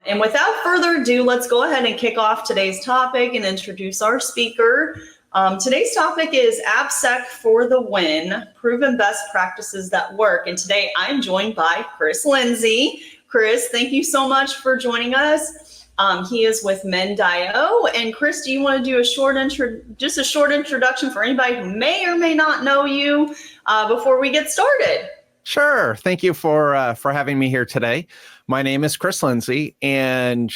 And without further ado, let's go ahead and kick off today's topic and introduce our speaker. Today's topic is AppSec for the win, proven best practices that work. And today I'm joined by Lindsey. Chris, thank you so much for joining us. He is with Mend.io. And Chris, do you want to do a short introduction for anybody who may or may not know you before we get started? Sure. Thank you for having me here today. My name is Chris Lindsey, and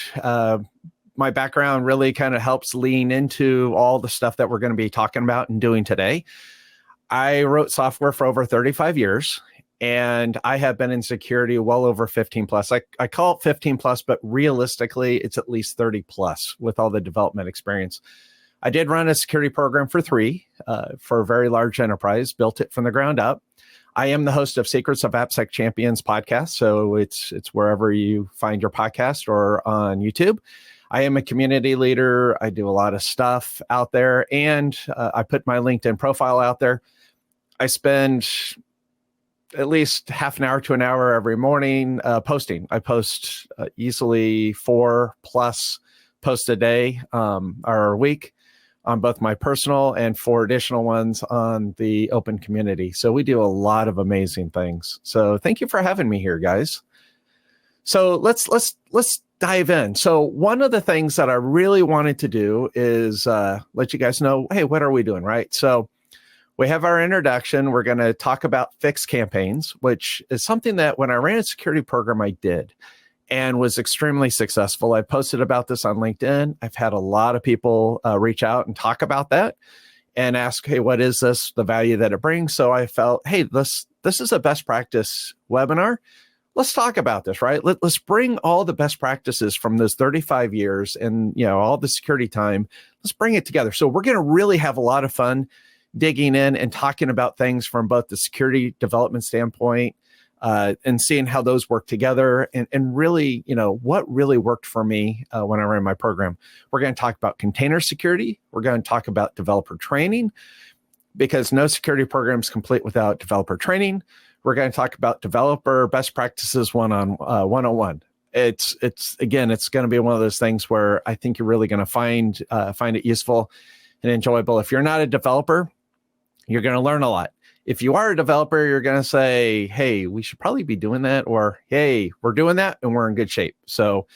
my background really kind of helps lean into all the stuff that we're going to be talking about and doing today. I wrote software for over 35 years, and I have been in security well over 15 plus. I call it 15 plus, but realistically, it's at least 30 plus with all the development experience. I did run a security program for a very large enterprise, built it from the ground up. I am the host of Secrets of AppSec Champions podcast, so it's wherever you find your podcast or on YouTube. I am a community leader. I do a lot of stuff out there, and I put my LinkedIn profile out there. I spend at least half an hour to an hour every morning posting. I post easily 4+ posts a day or a week on both my personal and 4 additional ones on the open community. So we do a lot of amazing things. So thank you for having me here, guys. So let's dive in. So one of the things that I really wanted to do is let you guys know, hey, what are we doing, right? So we have our introduction. We're going to talk about fixed campaigns, which is something that when I ran a security program, I did and was extremely successful. I posted about this on LinkedIn. I've had a lot of people reach out and talk about that and ask, hey, what is this, the value that it brings? So I felt, hey, this is a best practice webinar. Let's talk about this, right? Let's bring all the best practices from those 35 years and all the security time. Let's bring it together. So we're going to really have a lot of fun digging in and talking about things from both the security development standpoint, and seeing how those work together and really, what really worked for me when I ran my program. We're going to talk about container security. We're going to talk about developer training, because no security program is complete without developer training. We're going to talk about developer best practices 101. It's going to be one of those things where I think you're really going to find it useful and enjoyable. If you're not a developer, you're going to learn a lot. If you are a developer, you're going to say, hey, we should probably be doing that, or hey, we're doing that and we're in good shape. So,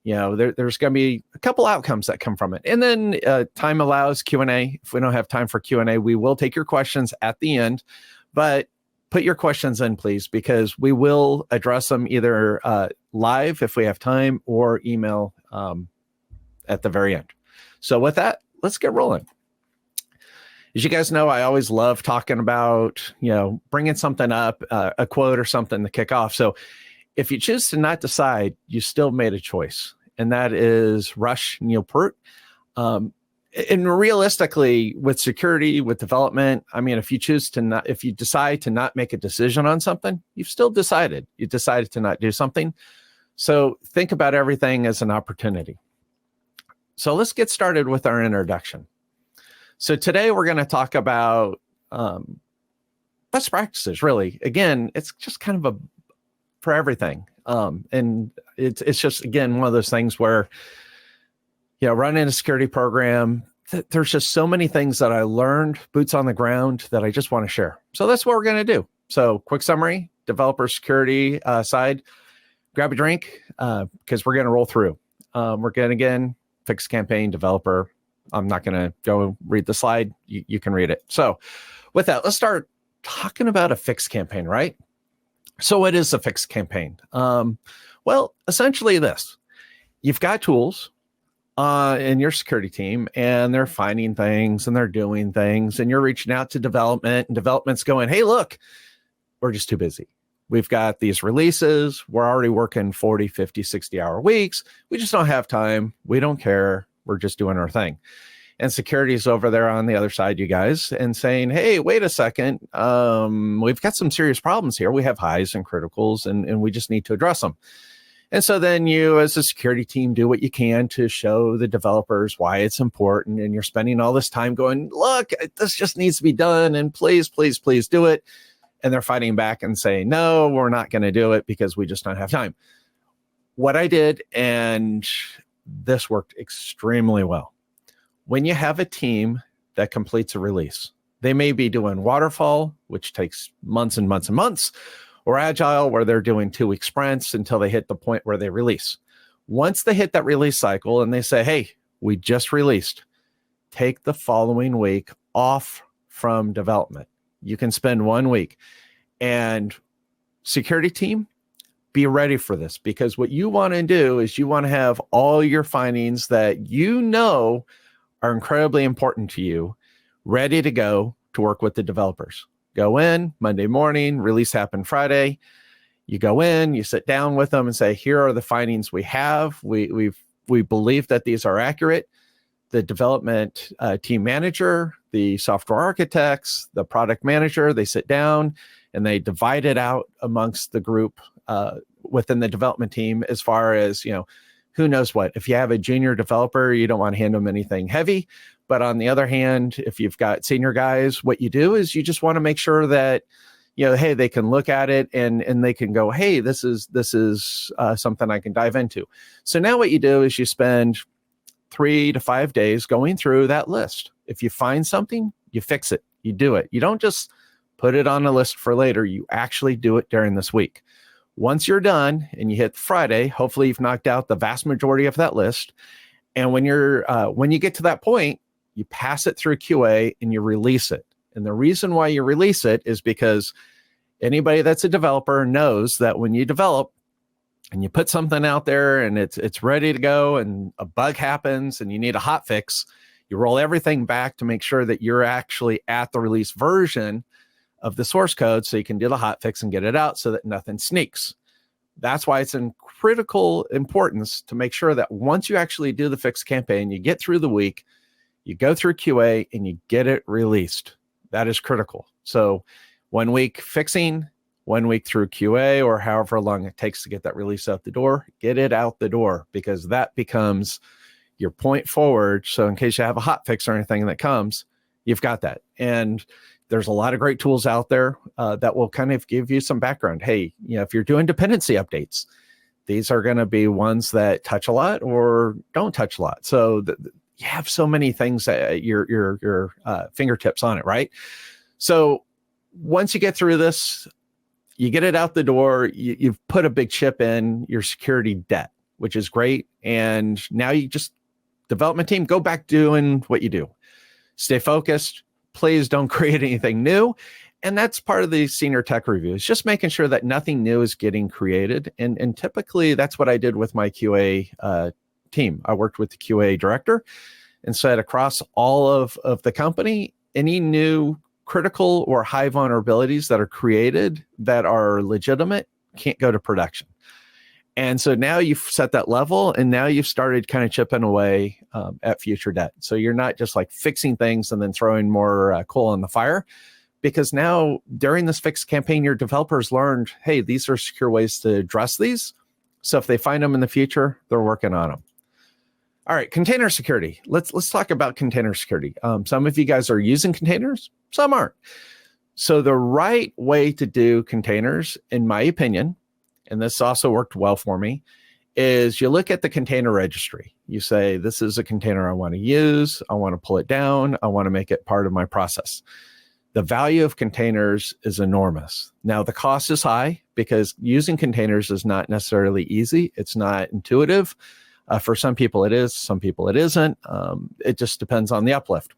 there's going to be a couple outcomes that come from it. And then time allows Q&A. If we don't have time for Q&A, we will take your questions at the end, but put your questions in, please, because we will address them either live if we have time or email at the very end. So with that, let's get rolling. As you guys know, I always love talking about, bringing something up, a quote or something to kick off. So if you choose to not decide, you still made a choice. And that is Rush Neilpert. And realistically, with security, with development, if you decide to not make a decision on something, you've still decided. You decided to not do something. So think about everything as an opportunity. So let's get started with our introduction. So today we're going to talk about best practices, really. Again, it's just kind of for everything. And it's just, again, one of those things where, running a security program, there's just so many things that I learned, boots on the ground, that I just want to share. So that's what we're going to do. So quick summary, developer security side, grab a drink because we're going to roll through. We're going to, again, fixed campaign, developer. I'm not going to go read the slide. You can read it. So with that, let's start talking about a fixed campaign, right? So what is a fixed campaign? Well, essentially this. You've got tools in your security team, and they're finding things and they're doing things, and you're reaching out to development, and development's going, hey, look, we're just too busy. We've got these releases. We're already working 40, 50, 60-hour weeks. We just don't have time. We don't care. We're just doing our thing. And security is over there on the other side, you guys, and saying, hey, wait a second. We've got some serious problems here. We have highs and criticals, and we just need to address them. And so then you, as a security team, do what you can to show the developers why it's important. And you're spending all this time going, look, this just needs to be done. And please, please, please do it. And they're fighting back and saying, no, we're not going to do it because we just don't have time. what I did, and this worked extremely well. When you have a team that completes a release, they may be doing waterfall, which takes months and months and months, or agile, where they're doing 2-week sprints until they hit the point where they release. Once they hit that release cycle and they say, hey, we just released, take the following week off from development. You can spend 1 week. And security team, be ready for this, because what you want to do is you want to have all your findings that you know are incredibly important to you ready to go to work with the developers. Go in Monday morning, release happened Friday. You go in, you sit down with them and say, here are the findings we have. We believe that these are accurate. The development team manager, the software architects, the product manager, they sit down and they divide it out amongst the group within the development team as far as, who knows what. If you have a junior developer, you don't want to hand them anything heavy. But on the other hand, if you've got senior guys, what you do is you just want to make sure that, hey, they can look at it and they can go, hey, this is something I can dive into. So now what you do is you spend 3 to 5 days going through that list. If you find something, you fix it, you do it. You don't just put it on a list for later. You actually do it during this week. Once you're done and you hit Friday, hopefully you've knocked out the vast majority of that list. And when you get to that point, you pass it through QA and you release it. And the reason why you release it is because anybody that's a developer knows that when you develop and you put something out there and it's ready to go and a bug happens and you need a hot fix, you roll everything back to make sure that you're actually at the release version of the source code so you can do the hot fix and get it out so that nothing sneaks. That's why it's in critical importance to make sure that once you actually do the fix campaign, you get through the week, you go through QA and you get it released. That is critical. So 1 week fixing, 1 week through QA, or however long it takes to get that release out the door, get it out the door, because that becomes your point forward. So in case you have a hot fix or anything that comes, you've got that. And there's a lot of great tools out there that will kind of give you some background. Hey, if you're doing dependency updates, these are going to be ones that touch a lot or don't touch a lot. So you have so many things at your fingertips on it, right? So once you get through this, you get it out the door, you've put a big chip in your security debt, which is great. And now you just, development team, go back doing what you do. Stay focused. Please don't create anything new. And that's part of the senior tech review. It's just making sure that nothing new is getting created. And typically that's what I did with my QA team. I worked with the QA director and said across all of the company, any new critical or high vulnerabilities that are created that are legitimate can't go to production. And so now you've set that level and now you've started kind of chipping away at future debt. So you're not just like fixing things and then throwing more coal on the fire, because now during this fix campaign, your developers learned, hey, these are secure ways to address these. So if they find them in the future, they're working on them. All right, container security. Let's talk about container security. Some of you guys are using containers, some aren't. So the right way to do containers, in my opinion, and this also worked well for me, is you look at the container registry. You say, this is a container I want to use. I want to pull it down. I want to make it part of my process. The value of containers is enormous. Now, the cost is high because using containers is not necessarily easy. It's not intuitive. For some people it is, some people it isn't. It just depends on the uplift.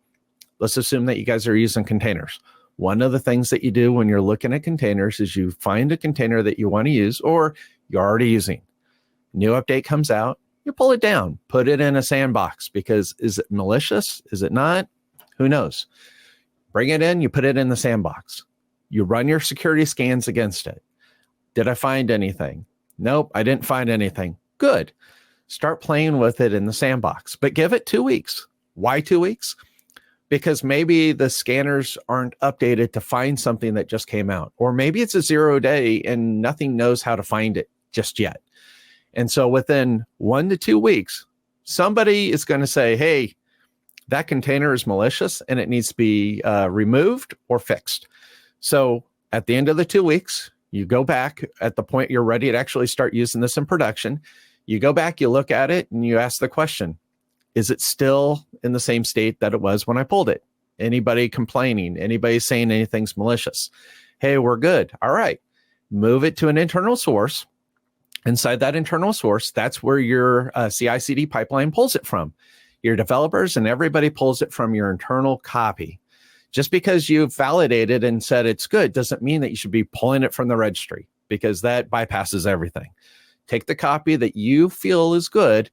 Let's assume that you guys are using containers. One of the things that you do when you're looking at containers is you find a container that you want to use or you're already using. New update comes out, you pull it down, put it in a sandbox, because is it malicious? Is it not? Who knows? Bring it in, you put it in the sandbox. You run your security scans against it. Did I find anything? Nope, I didn't find anything. Good. Start playing with it in the sandbox, but give it 2 weeks. Why 2 weeks? Because maybe the scanners aren't updated to find something that just came out. Or maybe it's a 0 day and nothing knows how to find it just yet. And so within 1 to 2 weeks, somebody is going to say, hey, that container is malicious and it needs to be removed or fixed. So at the end of the 2 weeks, You go back at the point you're ready to actually start using this in production. You go back, you look at it, and you ask the question, is it still in the same state that it was when I pulled it? Anybody complaining? Anybody saying anything's malicious? Hey, we're good. All right. Move it to an internal source. Inside that internal source, that's where your CI/CD pipeline pulls it from. Your developers and everybody pulls it from your internal copy. Just because you've validated and said it's good doesn't mean that you should be pulling it from the registry, because that bypasses everything. Take the copy that you feel is good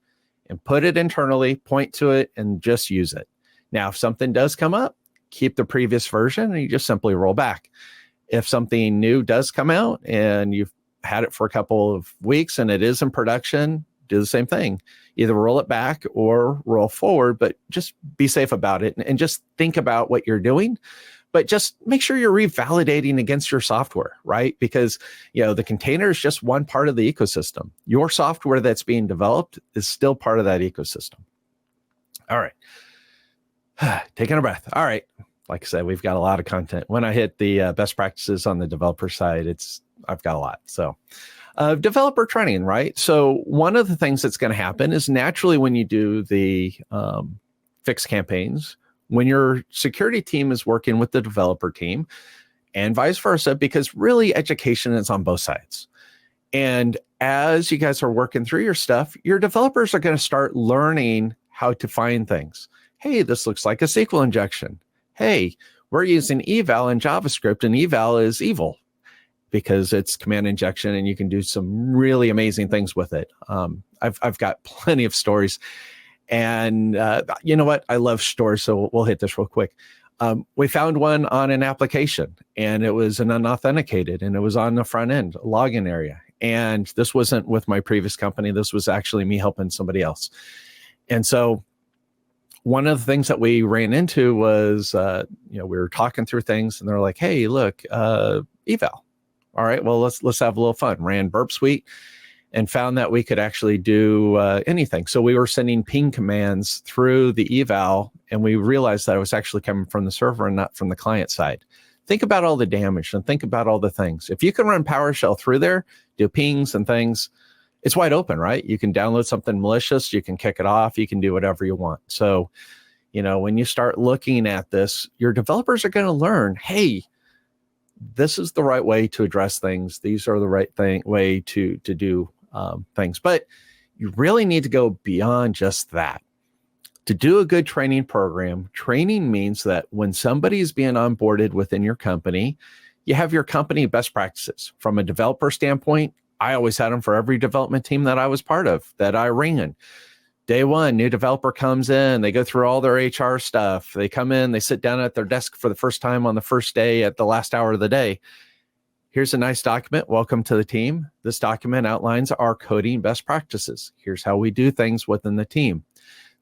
and put it internally, point to it, and just use it. Now, if something does come up, keep the previous version and you just simply roll back. If something new does come out and you've had it for a couple of weeks and it is in production, do the same thing. Either roll it back or roll forward, but just be safe about it and just think about what you're doing. But just make sure you're revalidating against your software, right? Because, the container is just one part of the ecosystem. Your software that's being developed is still part of that ecosystem. All right. Taking a breath. All right. Like I said, we've got a lot of content. When I hit the best practices on the developer side, I've got a lot. So developer training, right? So one of the things that's going to happen is naturally when you do the fix campaigns, when your security team is working with the developer team and vice versa, because really education is on both sides. And as you guys are working through your stuff, your developers are going to start learning how to find things. Hey, this looks like a SQL injection. Hey, we're using eval in JavaScript, and eval is evil because it's command injection and you can do some really amazing things with it. I've got plenty of stories, and you know what? I love stories, so we'll hit this real quick. We found one on an application, and it was an unauthenticated, and it was on the front end login area. And this wasn't with my previous company. This was actually me helping somebody else. And so one of the things that we ran into was, we were talking through things, and they're like, "Hey, look, eval. All right, well, let's have a little fun." Ran Burp Suite and found that we could actually do anything. So we were sending ping commands through the eval, and we realized that it was actually coming from the server and not from the client side. Think about all the damage and think about all the things. If you can run PowerShell through there, do pings and things, it's wide open, right? You can download something malicious, you can kick it off, you can do whatever you want. So, when you start looking at this, your developers are going to learn, hey, this is the right way to address things. These are the right way to do things. But you really need to go beyond just that. To do a good training program, training means that when somebody is being onboarded within your company, you have your company best practices. From a developer standpoint, I always had them for every development team that I was part of, that I ran. Day one, new developer comes in, they go through all their HR stuff. They come in, they sit down at their desk for the first time on the first day at the last hour of the day. Here's a nice document. Welcome to the team. This document outlines our coding best practices. Here's how we do things within the team.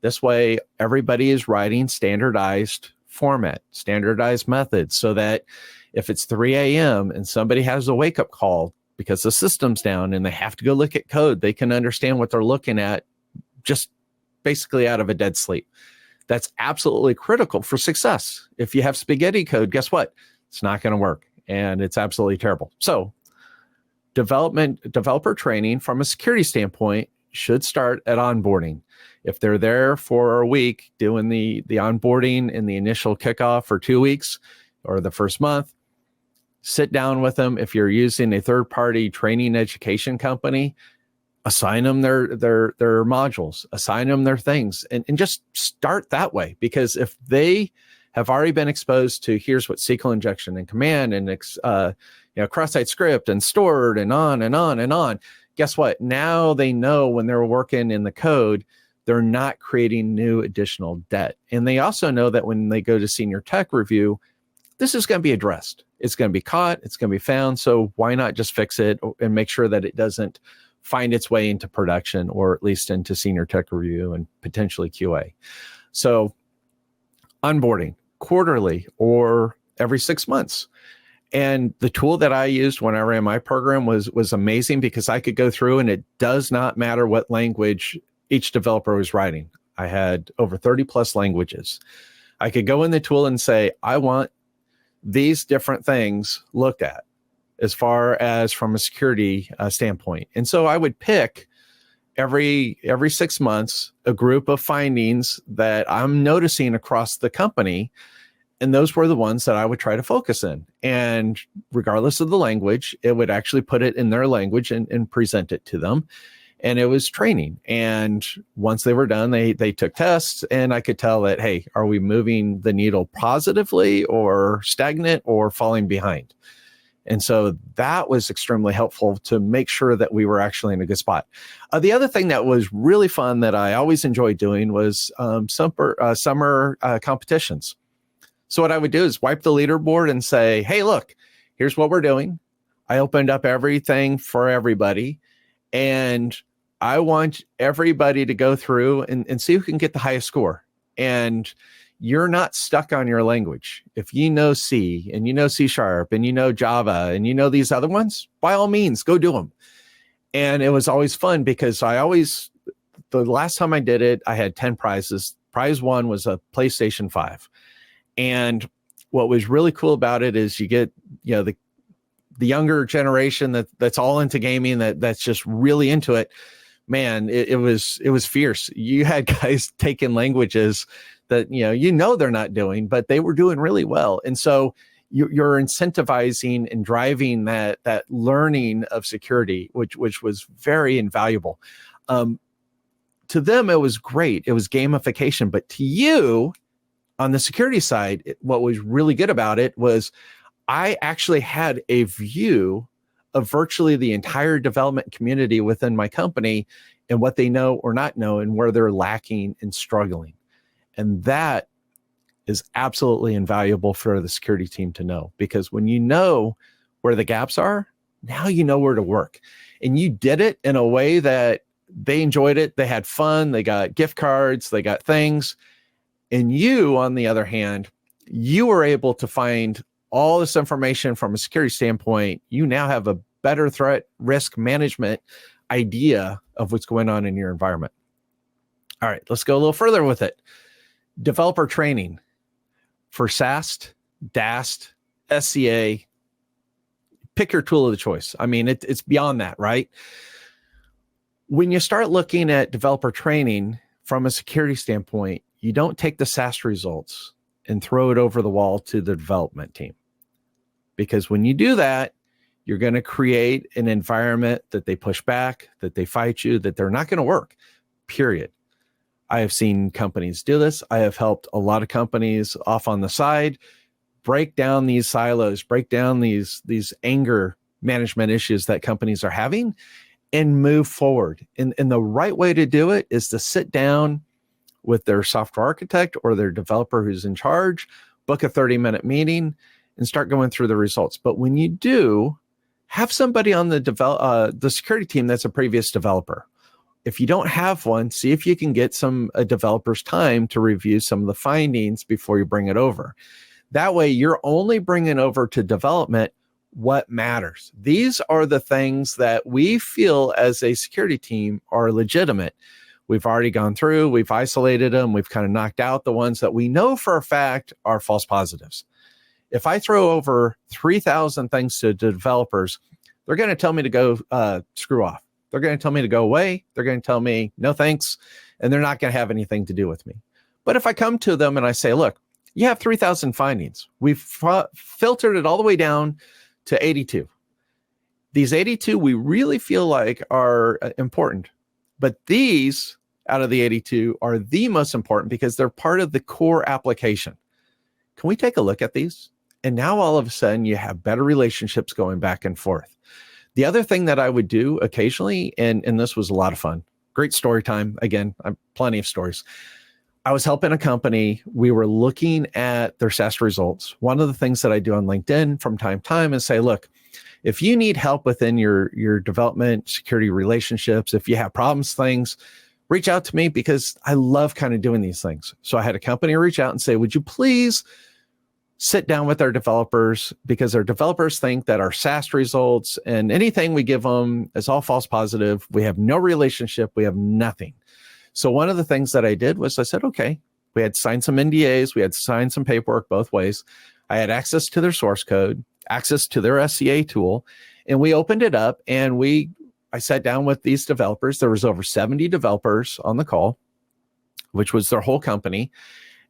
This way, everybody is writing standardized format, standardized methods, so that if it's 3 a.m. and somebody has a wake-up call because the system's down and they have to go look at code, they can understand what they're looking at just basically out of a dead sleep. That's absolutely critical for success. If you have spaghetti code, guess what? It's not going to work, and it's absolutely terrible. So developer training from a security standpoint should start at onboarding. If they're there for a week doing the onboarding in the initial kickoff for 2 weeks or the first month, sit down with them. If you're using a third-party training education company, assign them their modules, assign them their things, and just start that way. Because if they have already been exposed to here's what SQL injection and command and cross-site script and stored and on and on and on, guess what? Now they know when they're working in the code, they're not creating new additional debt. And they also know that when they go to senior tech review, this is going to be addressed. It's going to be caught. It's going to be found. So why not just fix it and make sure that it doesn't find its way into production, or at least into senior tech review and potentially QA. So onboarding quarterly or every 6 months. And the tool that I used when I ran my program was amazing, because I could go through and it does not matter what language each developer was writing. I had over 30 plus languages. I could go in the tool and say, I want these different things looked at. as far as from a security standpoint. And so I would pick every 6 months a group of findings that I'm noticing across the company. And those were the ones that I would try to focus in. And regardless of the language, it would actually put it in their language and present it to them. And it was training. And once they were done, they took tests, and I could tell that, hey, are we moving the needle positively or stagnant or falling behind? And so that was extremely helpful to make sure that we were actually in a good spot. The other thing that was really fun that I always enjoyed doing was summer competitions. So what I would do is wipe the leaderboard and say, hey, look, here's what we're doing. I opened up everything for everybody, and I want everybody to go through and see who can get the highest score. And you're not stuck on your language. If you know C and you know C# and you know Java and you know these other ones, by all means, go do them. And it was always fun because the last time I did it, I had 10 prizes. Prize 1 was a PlayStation 5. And what was really cool about it is you get, the younger generation that's all into gaming, that's just really into it. Man, it was fierce. You had guys taking languages that they're not doing, but they were doing really well. And so you're incentivizing and driving that learning of security, which was very invaluable. To them, it was great. It was gamification. But to you, on the security side, what was really good about it was I actually had a view of virtually the entire development community within my company and what they know or not know and where they're lacking and struggling. And that is absolutely invaluable for the security team to know, because when you know where the gaps are, now you know where to work. And you did it in a way that they enjoyed it. They had fun. They got gift cards. They got things. And you, on the other hand, you were able to find all this information from a security standpoint. You now have a better threat risk management idea of what's going on in your environment. All right, let's go a little further with it. Developer training for SAST, DAST, SCA. Pick your tool of the choice. I mean, it's beyond that, right? When you start looking at developer training from a security standpoint, you don't take the SAST results and throw it over the wall to the development team. Because when you do that, you're going to create an environment that they push back, that they fight you, that they're not going to work, period. I have seen companies do this. I have helped a lot of companies off on the side break down these silos, break down these anger management issues that companies are having and move forward. And the right way to do it is to sit down with their software architect or their developer who's in charge, book a 30-minute meeting and start going through the results. But when you do, have somebody on the security team that's a previous developer. If you don't have one, see if you can get a developer's time to review some of the findings before you bring it over. That way, you're only bringing over to development what matters. These are the things that we feel as a security team are legitimate. We've already gone through, we've isolated them, we've kind of knocked out the ones that we know for a fact are false positives. If I throw over 3,000 things to developers, they're going to tell me to go screw off. They're going to tell me to go away. They're going to tell me no thanks, and they're not going to have anything to do with me. But if I come to them and I say, look, you have 3,000 findings. We've filtered it all the way down to 82. These 82 we really feel like are important. But these out of the 82 are the most important because they're part of the core application. Can we take a look at these? And now all of a sudden you have better relationships going back and forth. The other thing that I would do occasionally, and this was a lot of fun, great story time. Again, I have plenty of stories. I was helping a company. We were looking at their SAST results. One of the things that I do on LinkedIn from time to time is say, look, if you need help within your development, security relationships, if you have problems, things, reach out to me because I love kind of doing these things. So I had a company reach out and say, would you please sit down with our developers, because our developers think that our SAST results and anything we give them is all false positive. We have no relationship. We have nothing. So one of the things that I did was I said, okay, we had signed some NDAs. We had signed some paperwork both ways. I had access to their source code. access to their SCA tool. And we opened it up and I sat down with these developers. There was over 70 developers on the call, which was their whole company.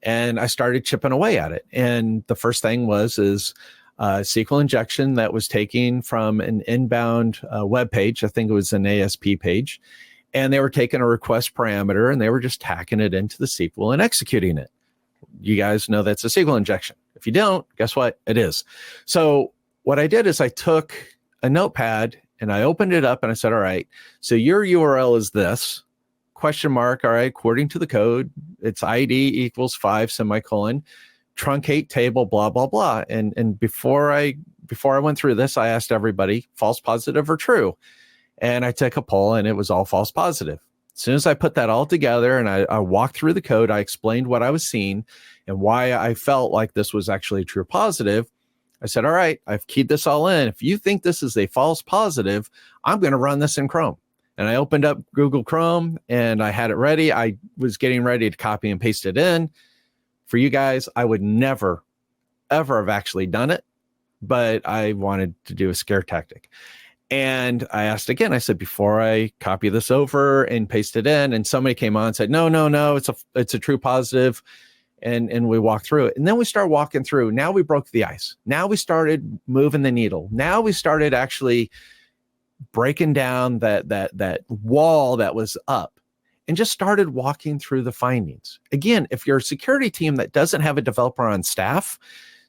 And I started chipping away at it. And the first thing is SQL injection that was taking from an inbound web page. I think it was an ASP page. And they were taking a request parameter and they were just tacking it into the SQL and executing it. You guys know that's a SQL injection. If you don't, guess what? It is. So what I did is I took a notepad and I opened it up and I said, all right, so your URL is this, question mark, all right, according to the code, it's ID equals 5 semicolon, truncate table, blah, blah, blah. And before I went through this, I asked everybody false, positive, or true. And I took a poll and it was all false positive. As soon as I put that all together and I walked through the code, I explained what I was seeing and why I felt like this was actually true positive. I said, all right, I've keyed this all in. If you think this is a false positive, I'm going to run this in Chrome. And I opened up Google Chrome and I had it ready. I was getting ready to copy and paste it in. For you guys, I would never, ever have actually done it, but I wanted to do a scare tactic. And I asked again, I said, before I copy this over and paste it in, and somebody came on and said, no, it's a true positive. And we walked through it. And then we started walking through. Now we broke the ice. Now we started moving the needle. Now we started actually breaking down that wall that was up and just started walking through the findings. Again, if you're a security team that doesn't have a developer on staff,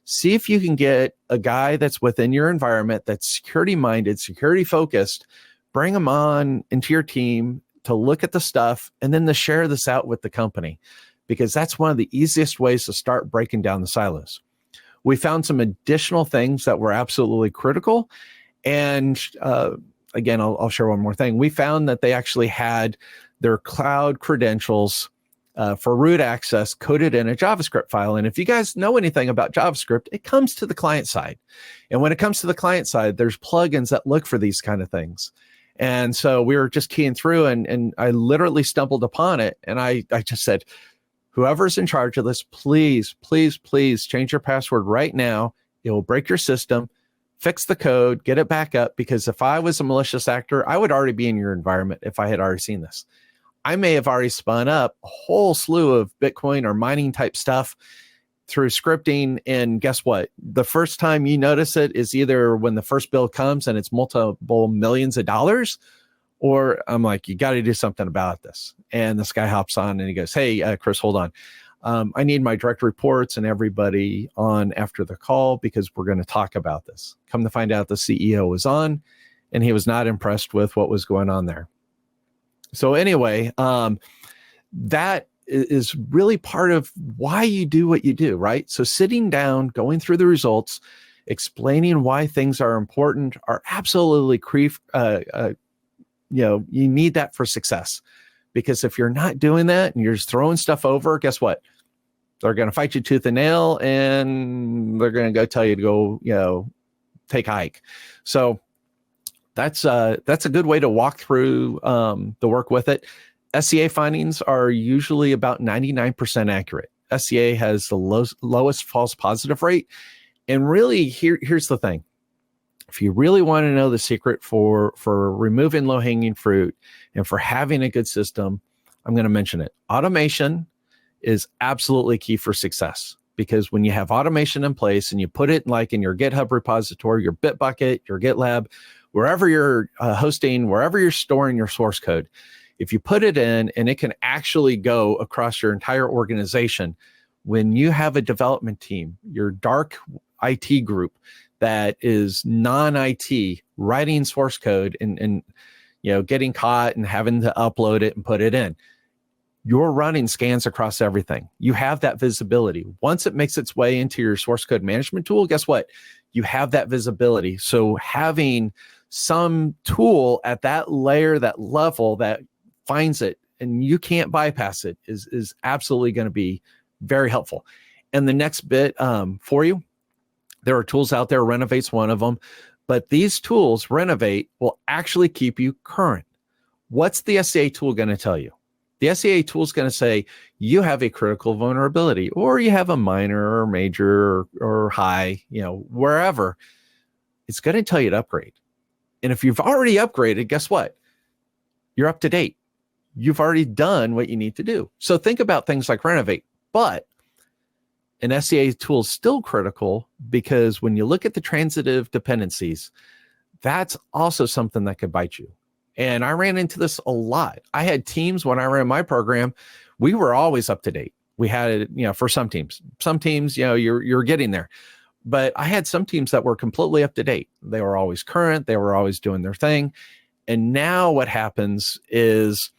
see if you can get a guy that's within your environment that's security minded, security focused, bring them on into your team to look at the stuff and then to share this out with the company, because that's one of the easiest ways to start breaking down the silos. We found some additional things that were absolutely critical. And again, I'll share one more thing. We found that they actually had their cloud credentials for root access coded in a JavaScript file. And if you guys know anything about JavaScript, it comes to the client side. And when it comes to the client side, there's plugins that look for these kind of things. And so we were just keying through and I literally stumbled upon it. And I just said, whoever's in charge of this, please, please, please change your password right now. It will break your system, fix the code, get it back up. Because if I was a malicious actor, I would already be in your environment if I had already seen this. I may have already spun up a whole slew of Bitcoin or mining type stuff through scripting. And guess what? The first time you notice it is either when the first bill comes and it's multiple millions of dollars, or I'm like, you got to do something about this. And this guy hops on and he goes, hey, Chris, hold on. I need my direct reports and everybody on after the call because we're going to talk about this. Come to find out the CEO was on and he was not impressed with what was going on there. So anyway, that is really part of why you do what you do, right? So sitting down, going through the results, explaining why things are important are absolutely you need that for success. Because if you're not doing that and you're just throwing stuff over, guess what? They're going to fight you tooth and nail and they're going to go tell you to go, take a hike. So that's a good way to walk through the work with it. SCA findings are usually about 99% accurate. SCA has the lowest false positive rate. And really, here's the thing. If you really want to know the secret for removing low-hanging fruit and for having a good system, I'm going to mention it. Automation is absolutely key for success, because when you have automation in place and you put it like in your GitHub repository, your Bitbucket, your GitLab, wherever you're hosting, wherever you're storing your source code, if you put it in and it can actually go across your entire organization, when you have a development team, your dark IT group that is non-IT writing source code and getting caught and having to upload it and put it in, you're running scans across everything. You have that visibility. Once it makes its way into your source code management tool, guess what? You have that visibility. So having some tool at that layer, that level that finds it and you can't bypass it is absolutely going to be very helpful. And the next bit for you, there are tools out there. Renovate's one of them. But these tools, Renovate, will actually keep you current. What's the SCA tool going to tell you? The SCA tool is going to say you have a critical vulnerability, or you have a minor or major or high, wherever. it's going to tell you to upgrade. And if you've already upgraded, guess what? You're up to date. You've already done what you need to do. So think about things like Renovate, but an SCA tool is still critical because when you look at the transitive dependencies, that's also something that could bite you. And I ran into this a lot. I had teams when I ran my program, we were always up to date. We had, for some teams, you're getting there. But I had some teams that were completely up to date. They were always current. They were always doing their thing. And now what happens is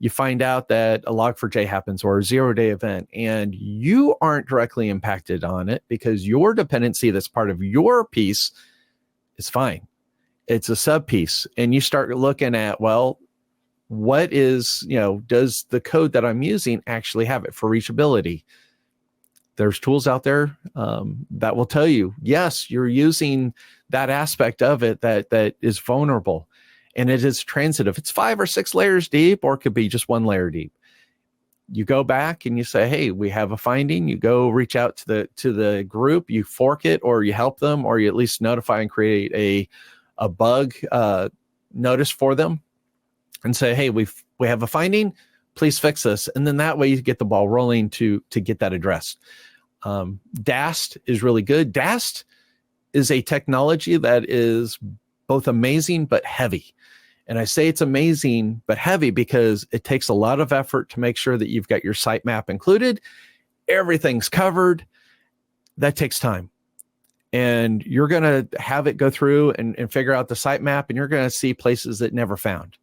you find out that a log4j happens or a 0-day event, and you aren't directly impacted on it because your dependency that's part of your piece is fine. It's a sub piece. And you start looking at, well, what is, does the code that I'm using actually have it for reachability? There's tools out there that will tell you, yes, you're using that aspect of it that is vulnerable. And it is transitive. It's 5 or 6 layers deep, or it could be just 1 layer deep. You go back and you say, hey, we have a finding. You go reach out to the group, you fork it, or you help them, or you at least notify and create a bug notice for them and say, hey, we have a finding, please fix this. And then that way you get the ball rolling to get that addressed. DAST is really good. DAST is a technology that is both amazing but heavy. And I say it's amazing but heavy because it takes a lot of effort to make sure that you've got your sitemap included, everything's covered. That takes time. And you're going to have it go through and figure out the sitemap, and you're going to see places that never found.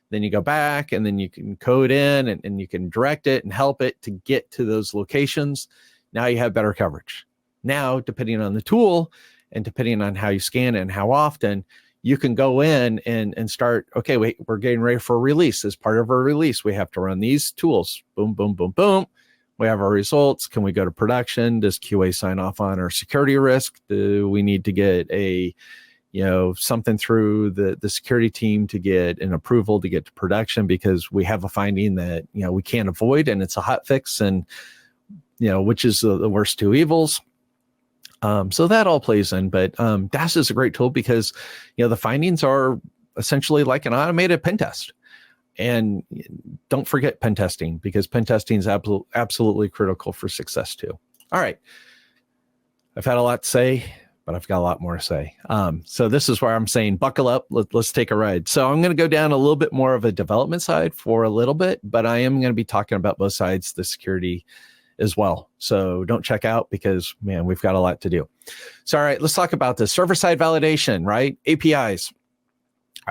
Then you go back and then you can code in and you can direct it and help it to get to those locations. Now you have better coverage. Now, depending on the tool and depending on how you scan it and how often, you can go in and start, okay, wait, we're getting ready for a release. As part of our release, we have to run these tools. Boom, boom, boom, boom. We have our results. Can we go to production? Does QA sign off on our security risk? Do we need to get something through the security team to get an approval to get to production because we have a finding that, we can't avoid and it's a hot fix, and, which is the worst two evils. So that all plays in, but DAST is a great tool because, the findings are essentially like an automated pen test. And don't forget pen testing, because pen testing is absolutely critical for success too. All right. I've had a lot to say, but I've got a lot more to say. So this is where I'm saying, buckle up. Let's take a ride. So I'm going to go down a little bit more of a development side for a little bit, but I am going to be talking about both sides, the security as well. So don't check out because, man, we've got a lot to do. So, all right, let's talk about this server-side validation, right? APIs.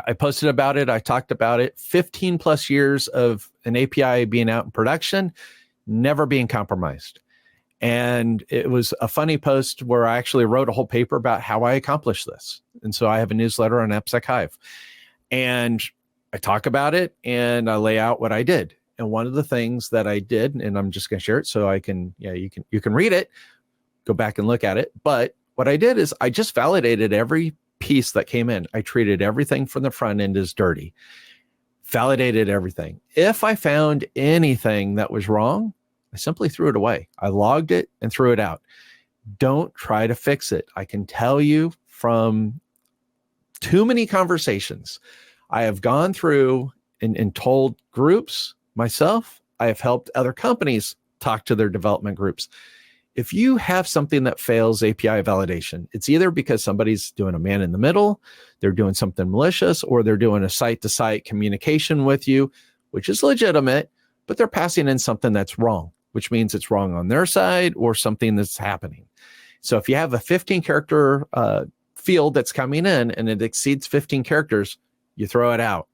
I posted about it. I talked about it. 15 plus years of an API being out in production, never being compromised. And it was a funny post where I actually wrote a whole paper about how I accomplished this. And so I have a newsletter on AppSec Hive. And I talk about it and I lay out what I did. And one of the things that I did, and I'm just going to share it so I can, you can read it, go back and look at it. But what I did is I just validated every piece that came in. I treated everything from the front end as dirty, validated everything. If I found anything that was wrong, I simply threw it away. I logged it and threw it out. Don't try to fix it. I can tell you from too many conversations, I have gone through and told groups, myself, I have helped other companies talk to their development groups. If you have something that fails API validation, it's either because somebody's doing a man in the middle, they're doing something malicious, or they're doing a site-to-site communication with you, which is legitimate, but they're passing in something that's wrong, which means it's wrong on their side or something that's happening. So if you have a 15-character field that's coming in and it exceeds 15 characters, you throw it out.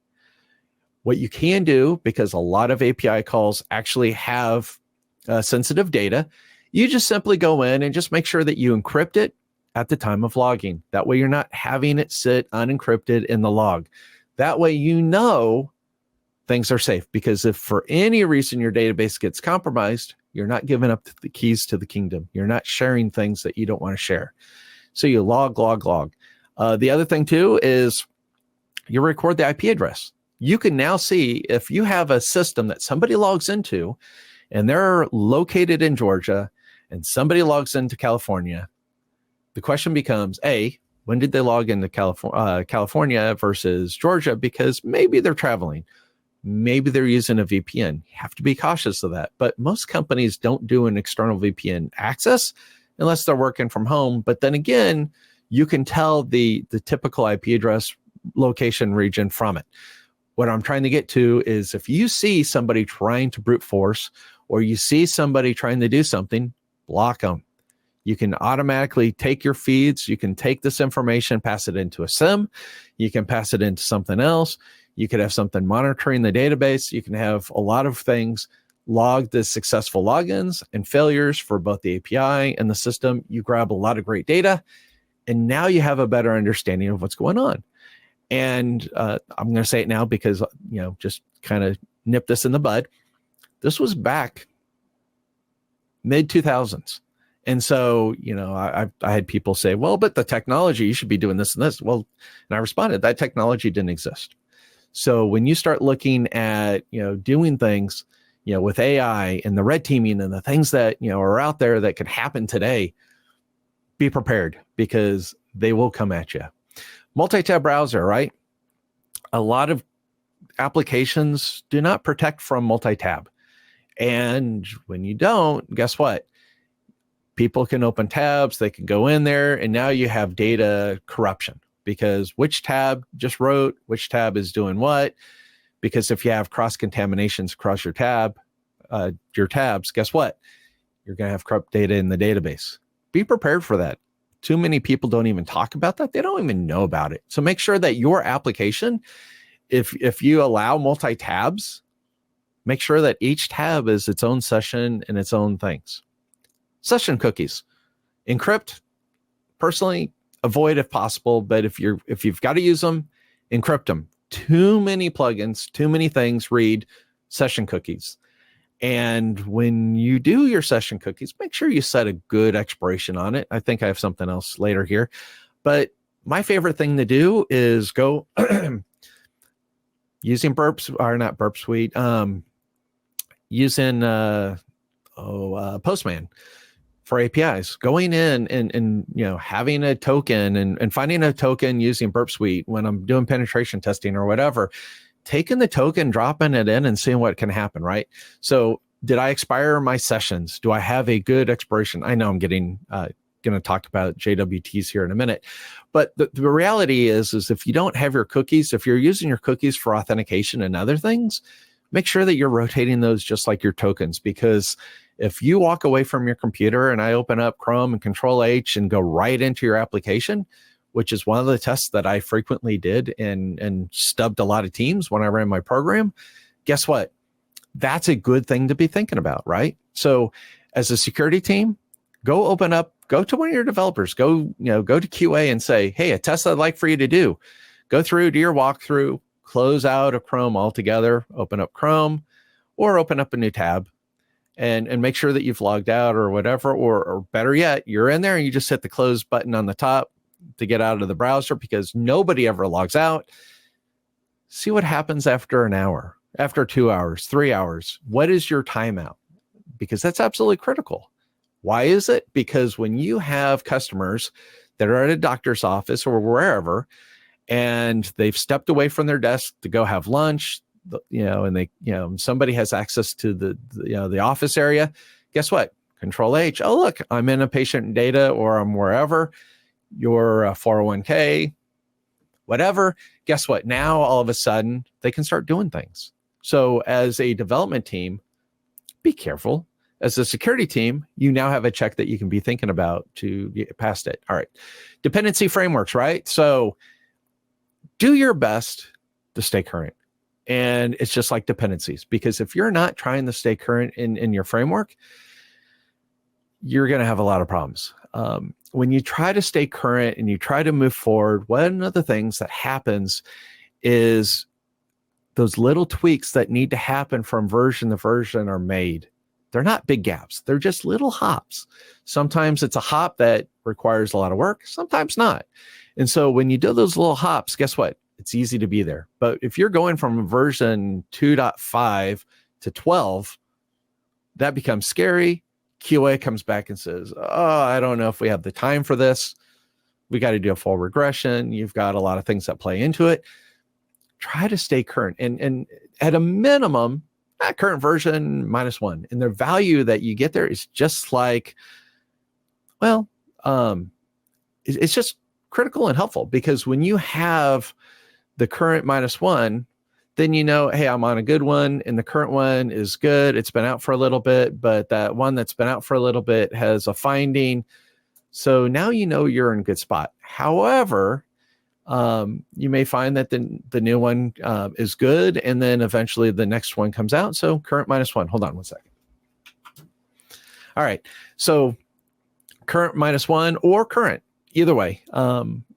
What you can do, because a lot of API calls actually have sensitive data, you just simply go in and just make sure that you encrypt it at the time of logging. That way you're not having it sit unencrypted in the log. That way things are safe, because if for any reason your database gets compromised, you're not giving up the keys to the kingdom. You're not sharing things that you don't want to share. So you log. The other thing too is you record the IP address. You can now see if you have a system that somebody logs into and they're located in Georgia and somebody logs into California, the question becomes, A, When did they log into California versus Georgia? Because maybe they're traveling. Maybe they're using a VPN. You have to be cautious of that. But most companies don't do an external VPN access unless they're working from home. But then again, you can tell the typical IP address, location, region from it. What I'm trying to get to is if you see somebody trying to brute force or you see somebody trying to do something, block them. You can automatically take your feeds. You can take this information, pass it into a SIM. You can pass it into something else. You could have something monitoring the database. You can have a lot of things log the successful logins and failures for both the API and the system. You grab a lot of great data, and now you have a better understanding of what's going on. And I'm going to say it now because, just kind of nip this in the bud. This was back mid 2000s. And so, I had people say, well, but the technology, you should be doing this and this. Well, and I responded, that technology didn't exist. So when you start looking at, doing things, with AI and the red teaming and the things that, are out there that can happen today, be prepared because they will come at you. Multi-tab browser, right? A lot of applications do not protect from multi-tab. And when you don't, guess what? People can open tabs, they can go in there, and now you have data corruption because which tab just wrote, which tab is doing what. Because if you have cross-contaminations across your tabs, guess what? You're going to have corrupt data in the database. Be prepared for that. Too many people don't even talk about that. They don't even know about it. So make sure that your application, if you allow multi-tabs, make sure that each tab is its own session and its own things. Session cookies, encrypt. Personally, avoid if possible, but if you've got to use them, encrypt them. Too many plugins, too many things read session cookies. And when you do your session cookies, make sure you set a good expiration on it. I think I have something else later here, but my favorite thing to do is go using Burp Suite, using Postman for APIs, going in and having a token and finding a token using Burp Suite when I'm doing penetration testing or whatever, taking the token, dropping it in and seeing what can happen, right? So did I expire my sessions? Do I have a good expiration? I know I'm going to talk about JWTs here in a minute, but the reality is if you don't have your cookies, if you're using your cookies for authentication and other things, make sure that you're rotating those just like your tokens, because if you walk away from your computer and I open up Chrome and Control H and go right into your application, which is one of the tests that I frequently did and stubbed a lot of teams when I ran my program, guess what? That's a good thing to be thinking about, right? So as a security team, go to one of your developers, go to QA and say, hey, a test I'd like for you to do. Go through, do your walkthrough, close out of Chrome altogether, open up Chrome or open up a new tab and make sure that you've logged out or whatever, or better yet, you're in there and you just hit the close button on the top to get out of the browser because nobody ever logs out. See what happens after an hour, after 2 hours, 3 hours. What is your timeout? Because that's absolutely critical. Why is it? Because when you have customers that are at a doctor's office or wherever, and they've stepped away from their desk to go have lunch, and somebody has access to the office area, guess what? Control H. Oh, look, I'm in a patient data or I'm wherever, your 401k, whatever. Guess what? Now, all of a sudden, they can start doing things. So as a development team, be careful. As a security team, you now have a check that you can be thinking about to get past it. All right. Dependency frameworks, right? So do your best to stay current. And it's just like dependencies, because if you're not trying to stay current in your framework, you're going to have a lot of problems. When you try to stay current and you try to move forward, one of the things that happens is those little tweaks that need to happen from version to version are made. They're not big gaps. They're just little hops. Sometimes it's a hop that requires a lot of work, sometimes not. And so when you do those little hops, guess what? It's easy to be there. But if you're going from version 2.5 to 12, that becomes scary. QA comes back and says, oh, I don't know if we have the time for this. We got to do a full regression. You've got a lot of things that play into it. Try to stay current, and at a minimum, current version -1. And the value that you get there is just like, well, it's just critical and helpful, because when you have the current -1, then you know, hey, I'm on a good one, and the current one is good. It's been out for a little bit, but that one that's been out for a little bit has a finding. So now you know you're in a good spot. However, you may find that the new one is good, and then eventually the next one comes out. So current -1. Hold on one second. All right. So current -1 or current, either way,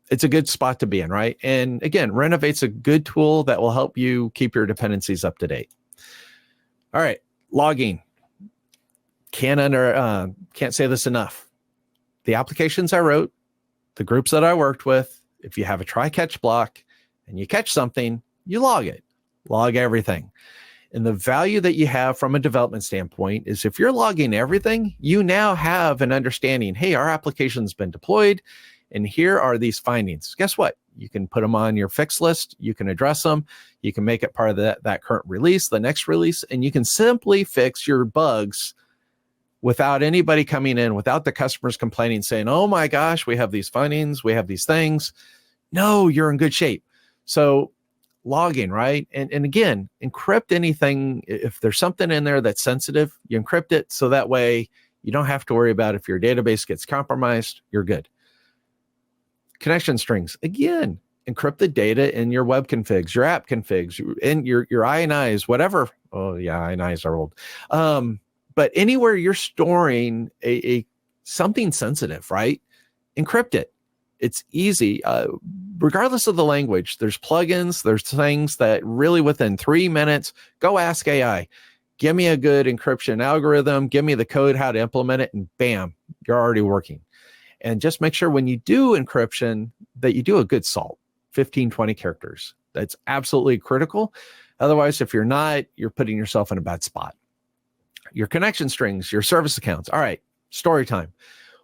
it's a good spot to be in, right? And again, Renovate's a good tool that will help you keep your dependencies up to date. All right, logging. Can't say this enough. The applications I wrote, the groups that I worked with, if you have a try-catch block and you catch something, you log it. Log everything. And the value that you have from a development standpoint is, if you're logging everything, you now have an understanding, hey, our application's been deployed, and here are these findings. Guess what? You can put them on your fix list. You can address them. You can make it part of that current release, the next release, and you can simply fix your bugs without anybody coming in, without the customers complaining, saying, oh my gosh, we have these findings, we have these things. No, you're in good shape. So logging, right? And again, encrypt anything. If there's something in there that's sensitive, you encrypt it, so that way you don't have to worry about if your database gets compromised, you're good. Connection strings, again, encrypt the data in your web configs, your app configs, in your INIs, whatever. Oh yeah, INIs are old. But anywhere you're storing a something sensitive, right? Encrypt it. It's easy. Regardless of the language, there's plugins, there's things that really within 3 minutes, go ask AI, give me a good encryption algorithm, give me the code, how to implement it, and bam, you're already working. And just make sure when you do encryption that you do a good salt, 15, 20 characters. That's absolutely critical. Otherwise, if you're not, you're putting yourself in a bad spot. Your connection strings, your service accounts. All right, story time.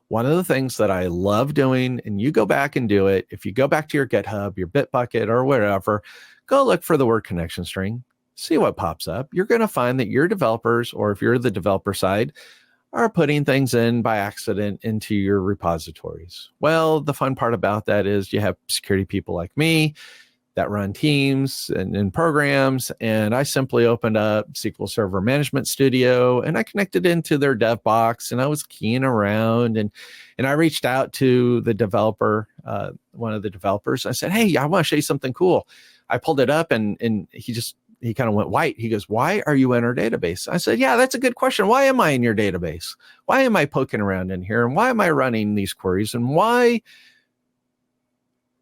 One of the things that I love doing, and you go back and do it, if you go back to your GitHub, your Bitbucket, or whatever, go look for the word connection string, see what pops up. You're going to find that your developers, or if you're the developer side, are putting things in by accident into your repositories. Well, the fun part about that is you have security people like me that run teams and programs, and I simply opened up SQL Server Management Studio, and I connected into their dev box, and I was keying around, and I reached out to the developer, one of the developers. I said, hey, I want to show you something cool. I pulled it up, and he kind of went white. He goes, why are you in our database? I said, yeah, that's a good question. Why am I in your database? Why am I poking around in here? And why am I running these queries? And why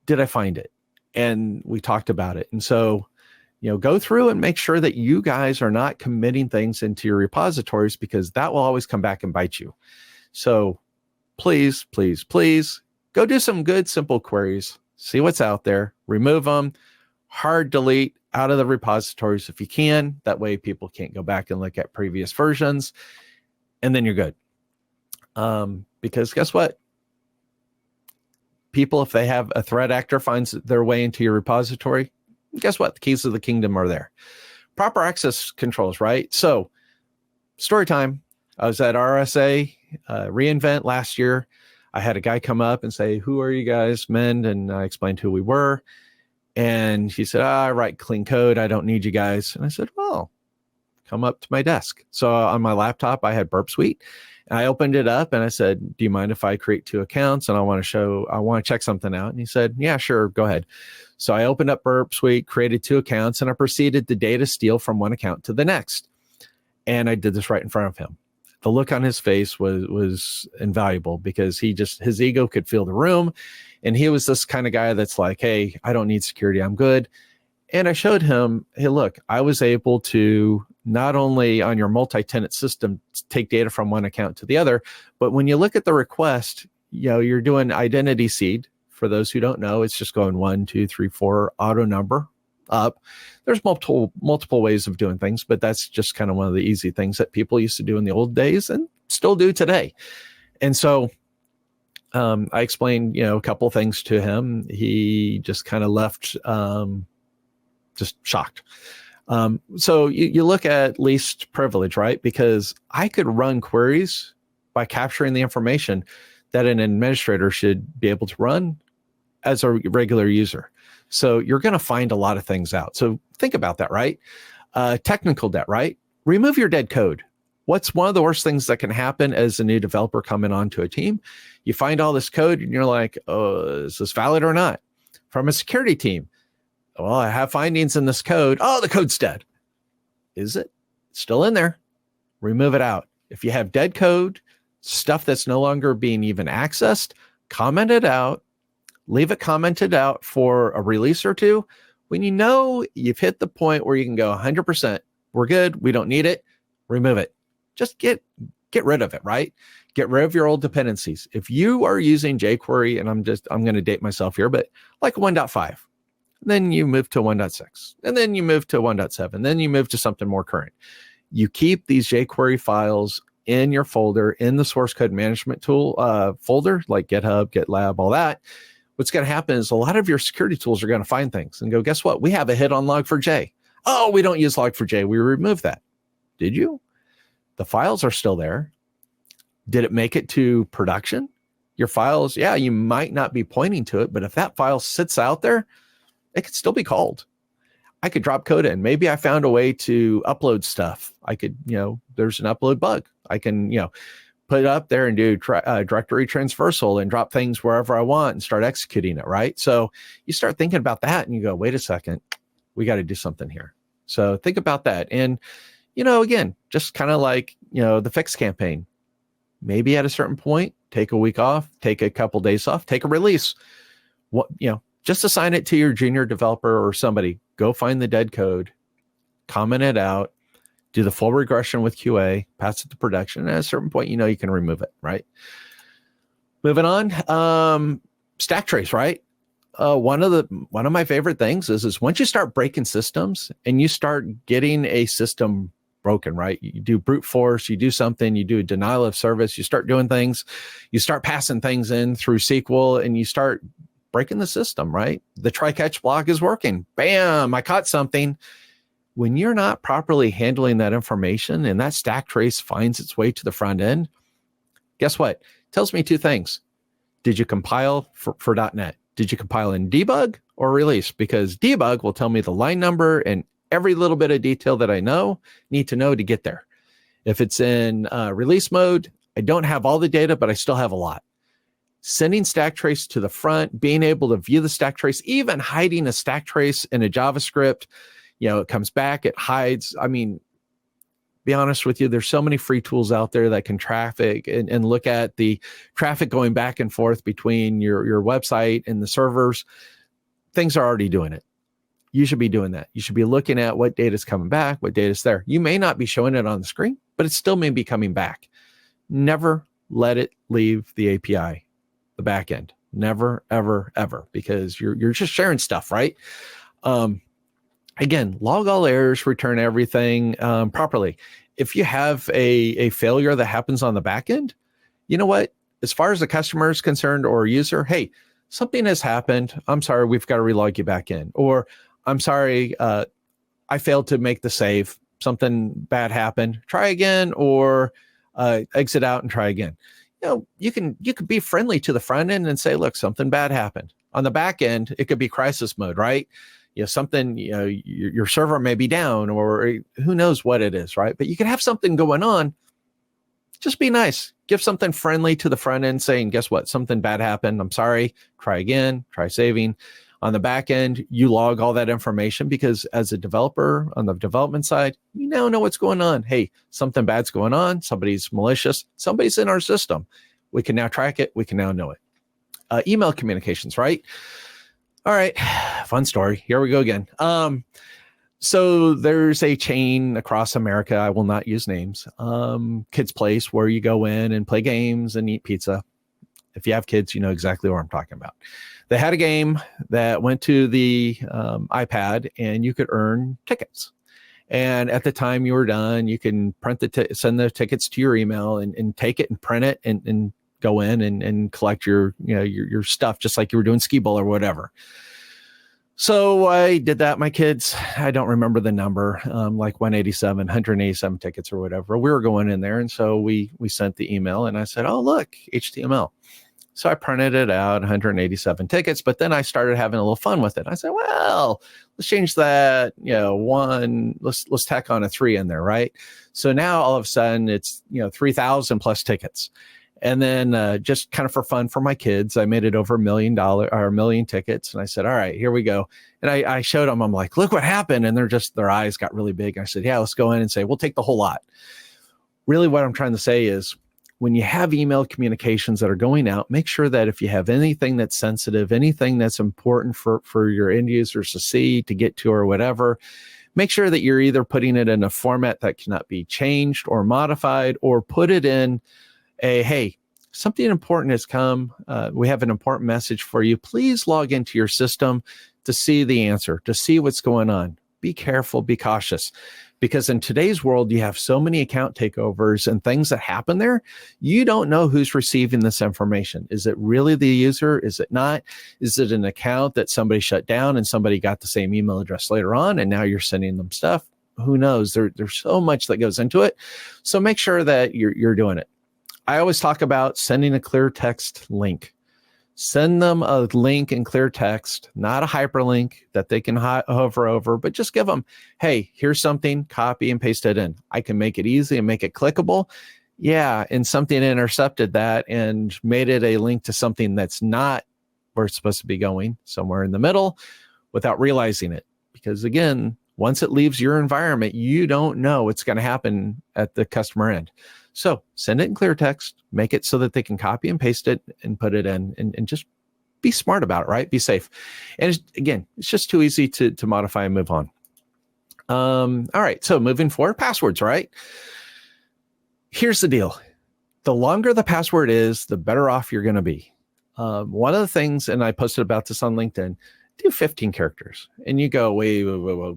did I find it? And we talked about it. And so, go through and make sure that you guys are not committing things into your repositories, because that will always come back and bite you. So please, please, please go do some good, simple queries, see what's out there, remove them, hard delete out of the repositories if you can. That way people can't go back and look at previous versions, and then you're good. Because guess what? People, if they have a threat actor finds their way into your repository, guess what? The keys of the kingdom are there. Proper access controls, right? So story time. I was at RSA reInvent last year. I had a guy come up and say, who are you guys, Mend? And I explained who we were. And he said, I write clean code. I don't need you guys. And I said, well, come up to my desk. So on my laptop, I had Burp Suite. And I opened it up and I said, do you mind if I create 2 accounts? And I want to check something out. And he said, yeah, sure, go ahead. So I opened up Burp Suite, created 2 accounts, and I proceeded to data steal from one account to the next. And I did this right in front of him. The look on his face was invaluable, because his ego could fill the room. And he was this kind of guy that's like, hey, I don't need security, I'm good. And I showed him, hey, look, I was able to not only on your multi-tenant system take data from one account to the other, but when you look at the request, you're doing identity seed. For those who don't know, it's just going 1, 2, 3, 4 auto number up. There's multiple ways of doing things, but that's just kind of one of the easy things that people used to do in the old days and still do today. And so I explained, a couple things to him. He just kind of left just shocked. So you look at least privilege, right? Because I could run queries by capturing the information that an administrator should be able to run as a regular user. So you're going to find a lot of things out. So think about that, right? Technical debt, right? Remove your dead code. What's one of the worst things that can happen as a new developer coming onto a team? You find all this code and you're like, oh, is this valid or not? From a security team, well, I have findings in this code. Oh, the code's dead. Is it? It's still in there. Remove it out. If you have dead code, stuff that's no longer being even accessed, comment it out. Leave it commented out for a release or two. When you know you've hit the point where you can go 100%, we're good, we don't need it, remove it. Just get rid of it, right? Get rid of your old dependencies. If you are using jQuery, and I'm going to date myself here, but like 1.5, then you move to 1.6, and then you move to 1.7, then you move to something more current. You keep these jQuery files in your folder, in the source code management tool folder, like GitHub, GitLab, all that. What's going to happen is a lot of your security tools are going to find things and go, guess what? We have a hit on Log4j. Oh, we don't use Log4j. We removed that. Did you? The files are still there. Did it make it to production? Your files, yeah, you might not be pointing to it, but if that file sits out there, it could still be called. I could drop code in. Maybe I found a way to upload stuff. I could, there's an upload bug. I can, put it up there and do directory transversal and drop things wherever I want and start executing it, right? So you start thinking about that and you go, wait a second, we got to do something here. So think about that. And, again, just kind of like, the fix campaign. Maybe at a certain point, take a week off, take a couple days off, take a release. Just assign it to your junior developer or somebody. Go find the dead code, comment it out, do the full regression with QA, pass it to production. And at a certain point, you can remove it, right? Moving on, stack trace, right? One of my favorite things is once you start breaking systems and you start getting a system broken, right? You do brute force, you do something, you do a denial of service, you start doing things, you start passing things in through SQL, and you start breaking the system, right? The try-catch block is working. Bam, I caught something. When you're not properly handling that information and that stack trace finds its way to the front end, guess what? It tells me two things. Did you compile for .NET? Did you compile in debug or release? Because debug will tell me the line number and every little bit of detail that I need to know to get there. If it's in release mode, I don't have all the data, but I still have a lot. Sending stack trace to the front, being able to view the stack trace, even hiding a stack trace in a JavaScript, it comes back, it hides. I mean, be honest with you, there's so many free tools out there that can traffic and look at the traffic going back and forth between your website and the servers. Things are already doing it. You should be doing that. You should be looking at what data is coming back, what data is there. You may not be showing it on the screen, but it still may be coming back. Never let it leave the API, the back end. Never, ever, ever, because you're just sharing stuff, right? Again, log all errors, return everything properly. If you have a failure that happens on the back end, you know what? As far as the customer is concerned or a user, hey, something has happened. I'm sorry, we've got to relog you back in. Or I'm sorry, I failed to make the save. Something bad happened. Try again, or exit out and try again. You could be friendly to the front end and say, look, something bad happened. On the back end, it could be crisis mode, right? Something, your server may be down, or who knows what it is, right? But you can have something going on. Just be nice. Give something friendly to the front end saying, guess what? Something bad happened. I'm sorry. Try again. Try saving. On the back end, you log all that information, because as a developer on the development side, you now know what's going on. Hey, something bad's going on. Somebody's malicious. Somebody's in our system. We can now track it. We can now know it. Email communications, right? All right, fun story. Here we go again. So there's a chain across America, I will not use names, Kids Place, where you go in and play games and eat pizza. If you have kids, you know exactly what I'm talking about. They had a game that went to the iPad, and you could earn tickets. And at the time you were done, you can send the tickets to your email and take it and print it and go in and collect your stuff, just like you were doing skee bowl or whatever. So I did that. My kids, I don't remember the number, like 187 tickets or whatever. We were going in there. And so we sent the email and I said, oh, look, HTML. So I printed it out, 187 tickets, but then I started having a little fun with it. I said, well, let's change that, let's tack on a 3 in there, right? So now all of a sudden it's, 3,000 plus tickets. And then just kind of for fun for my kids, I made it over $1 million or 1 million tickets. And I said, all right, here we go. And I showed them, I'm like, look what happened. And their eyes got really big. I said, yeah, let's go in and say, we'll take the whole lot. Really what I'm trying to say is when you have email communications that are going out, make sure that if you have anything that's sensitive, anything that's important for your end users to see, to get to or whatever, make sure that you're either putting it in a format that cannot be changed or modified, or put it in hey, something important has come. We have an important message for you. Please log into your system to see the answer, to see what's going on. Be careful, be cautious, because in today's world, you have so many account takeovers and things that happen there. You don't know who's receiving this information. Is it really the user? Is it not? Is it an account that somebody shut down and somebody got the same email address later on and now you're sending them stuff? Who knows? There's so much that goes into it. So make sure that you're doing it. I always talk about sending a clear text link. Send them a link in clear text, not a hyperlink that they can hover over, but just give them, hey, here's something, copy and paste it in. I can make it easy and make it clickable. Yeah, and something intercepted that and made it a link to something that's not where it's supposed to be going, somewhere in the middle, without realizing it. Because again, once it leaves your environment, you don't know what's going to happen at the customer end. So send it in clear text, make it so that they can copy and paste it and put it in, and just be smart about it, right? Be safe. And it's just too easy to modify and move on. All right, so moving forward, passwords, right? Here's the deal. The longer the password is, the better off you're going to be. One of the things, and I posted about this on LinkedIn, do 15 characters. And you go, wait,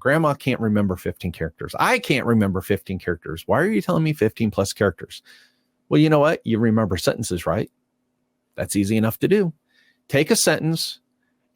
grandma can't remember 15 characters. I can't remember 15 characters. Why are you telling me 15 plus characters? Well, you know what? You remember sentences, right? That's easy enough to do. Take a sentence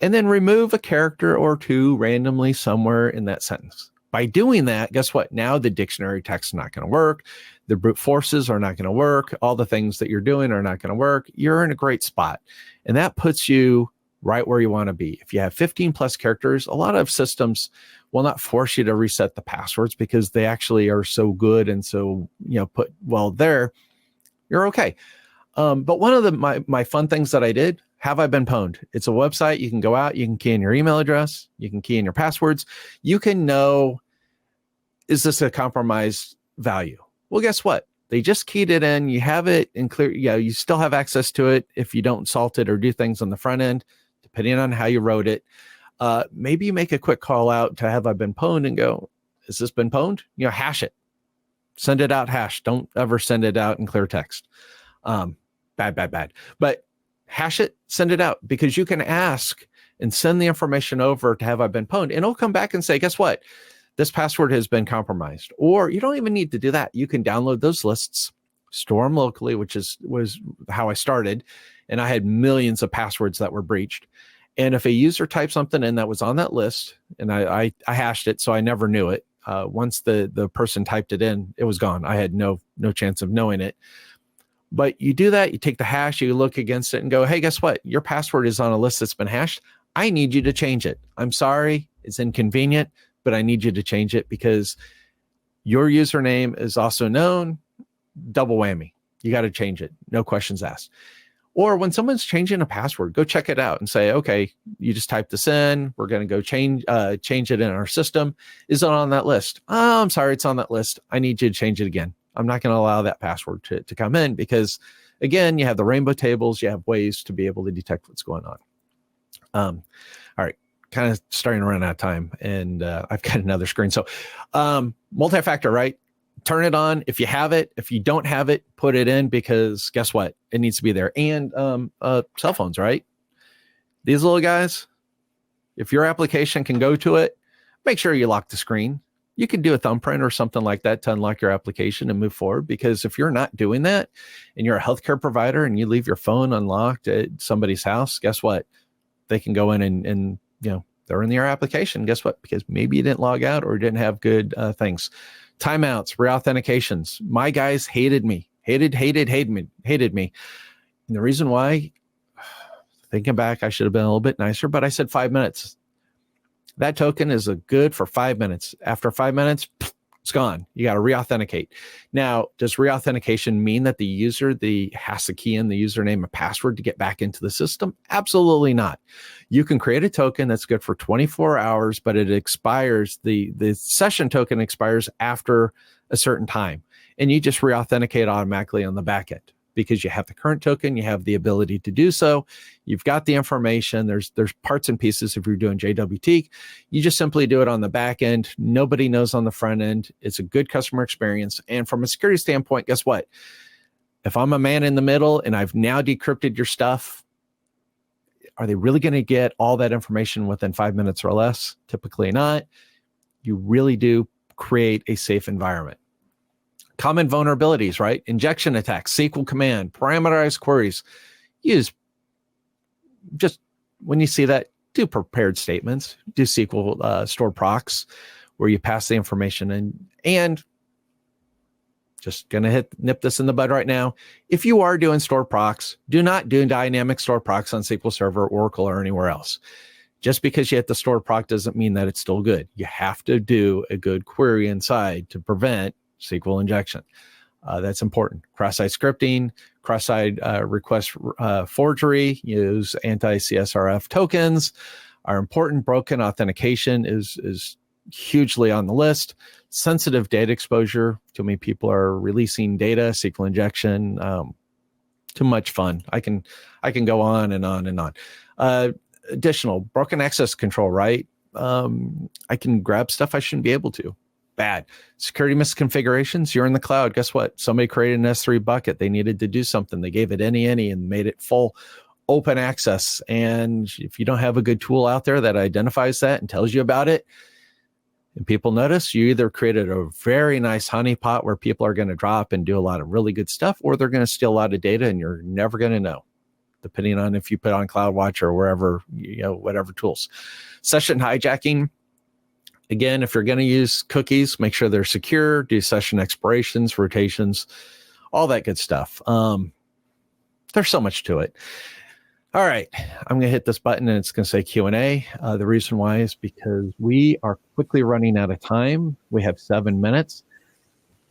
and then remove a character or two randomly somewhere in that sentence. By doing that, guess what? Now the dictionary text is not going to work. The brute forces are not going to work. All the things that you're doing are not going to work. You're in a great spot. And that puts you right where you want to be. If you have 15 plus characters, a lot of systems will not force you to reset the passwords because they actually are so good and so, put well there, you're okay. But one of my fun things that I did, have I been pwned? It's a website. You can go out, you can key in your email address, you can key in your passwords. You can know, is this a compromised value? Well, guess what? They just keyed it in. You have it in clear. You still have access to it if you don't salt it or do things on the front end, depending on how you wrote it. Maybe you make a quick call out to have I been pwned and go, has this been pwned? Hash it. Send it out hash. Don't ever send it out in clear text. Bad. But hash it, send it out, because you can ask and send the information over to have I been pwned, and it'll come back and say, guess what? This password has been compromised. Or you don't even need to do that. You can download those lists, store them locally, which was how I started. And I had millions of passwords that were breached. And if a user typed something in that was on that list, and I hashed it, so I never knew it. Once the person typed it in, it was gone. I had no chance of knowing it. But you do that, you take the hash, you look against it and go, hey, guess what? Your password is on a list that's been hashed. I need you to change it. I'm sorry, it's inconvenient, but I need you to change it because your username is also known. Double whammy. You got to change it. No questions asked. Or when someone's changing a password, go check it out and say, okay, you just typed this in. We're going to go change it in our system. Is it on that list? Oh, I'm sorry, it's on that list. I need you to change it again. I'm not going to allow that password to come in because, again, you have the rainbow tables. You have ways to be able to detect what's going on. All right, kind of starting to run out of time, and I've got another screen. So multi-factor, right? Turn it on if you have it. If you don't have it, put it in, because guess what? It needs to be there. And cell phones, right? These little guys, if your application can go to it, make sure you lock the screen. you could do a thumbprint or something like that to unlock your application and move forward. Because if you're not doing that and you're a healthcare provider and you leave your phone unlocked at somebody's house, guess what? They can go in and they're in your application. Guess what? Because maybe you didn't log out or didn't have good things. Timeouts, reauthentications. My guys hated me, hated me. And the reason why, thinking back, I should have been a little bit nicer, but I said 5 minutes. That token is good for 5 minutes. After 5 minutes, it's gone. You got to reauthenticate. Now, does reauthentication mean that the user has to key in the username and password to get back into the system? Absolutely not. You can create a token that's good for 24 hours, but it expires. The session token expires after a certain time, and you just reauthenticate automatically on the back end. Because you have the current token, you have the ability to do so. You've got the information. There's parts and pieces. If you're doing JWT, you just simply do it on the back end. Nobody knows on the front end. It's a good customer experience. And from a security standpoint, guess what? If I'm a man in the middle and I've now decrypted your stuff, are they really going to get all that information within 5 minutes or less? Typically not. You really do create a safe environment. Common vulnerabilities, right? Injection attacks, SQL command, parameterized queries. Use just when you see that, do prepared statements, do SQL stored procs where you pass the information in. And just going to nip this in the bud right now. If you are doing stored procs, do not do dynamic stored procs on SQL Server, Oracle, or anywhere else. Just because you hit the stored proc doesn't mean that it's still good. You have to do a good query inside to prevent SQL injection. That's important. Cross-site scripting, cross-site request forgery, use anti-CSRF tokens are important. Broken authentication is hugely on the list. Sensitive data exposure. Too many people are releasing data, SQL injection. Too much fun. I can go on and on and on. Additional broken access control, right? I can grab stuff I shouldn't be able to. Bad. Security misconfigurations. You're in the cloud. Guess what? Somebody created an S3 bucket. They needed to do something. They gave it any and made it full open access. And if you don't have a good tool out there that identifies that and tells you about it, and people notice, you either created a very nice honeypot where people are going to drop and do a lot of really good stuff, or they're going to steal a lot of data and you're never going to know, depending on if you put on CloudWatch or wherever, whatever tools. Session hijacking. Again, if you're going to use cookies, make sure they're secure, do session expirations, rotations, all that good stuff. There's so much to it. All right, I'm going to hit this button and it's going to say Q&A. The reason why is because we are quickly running out of time. We have 7 minutes.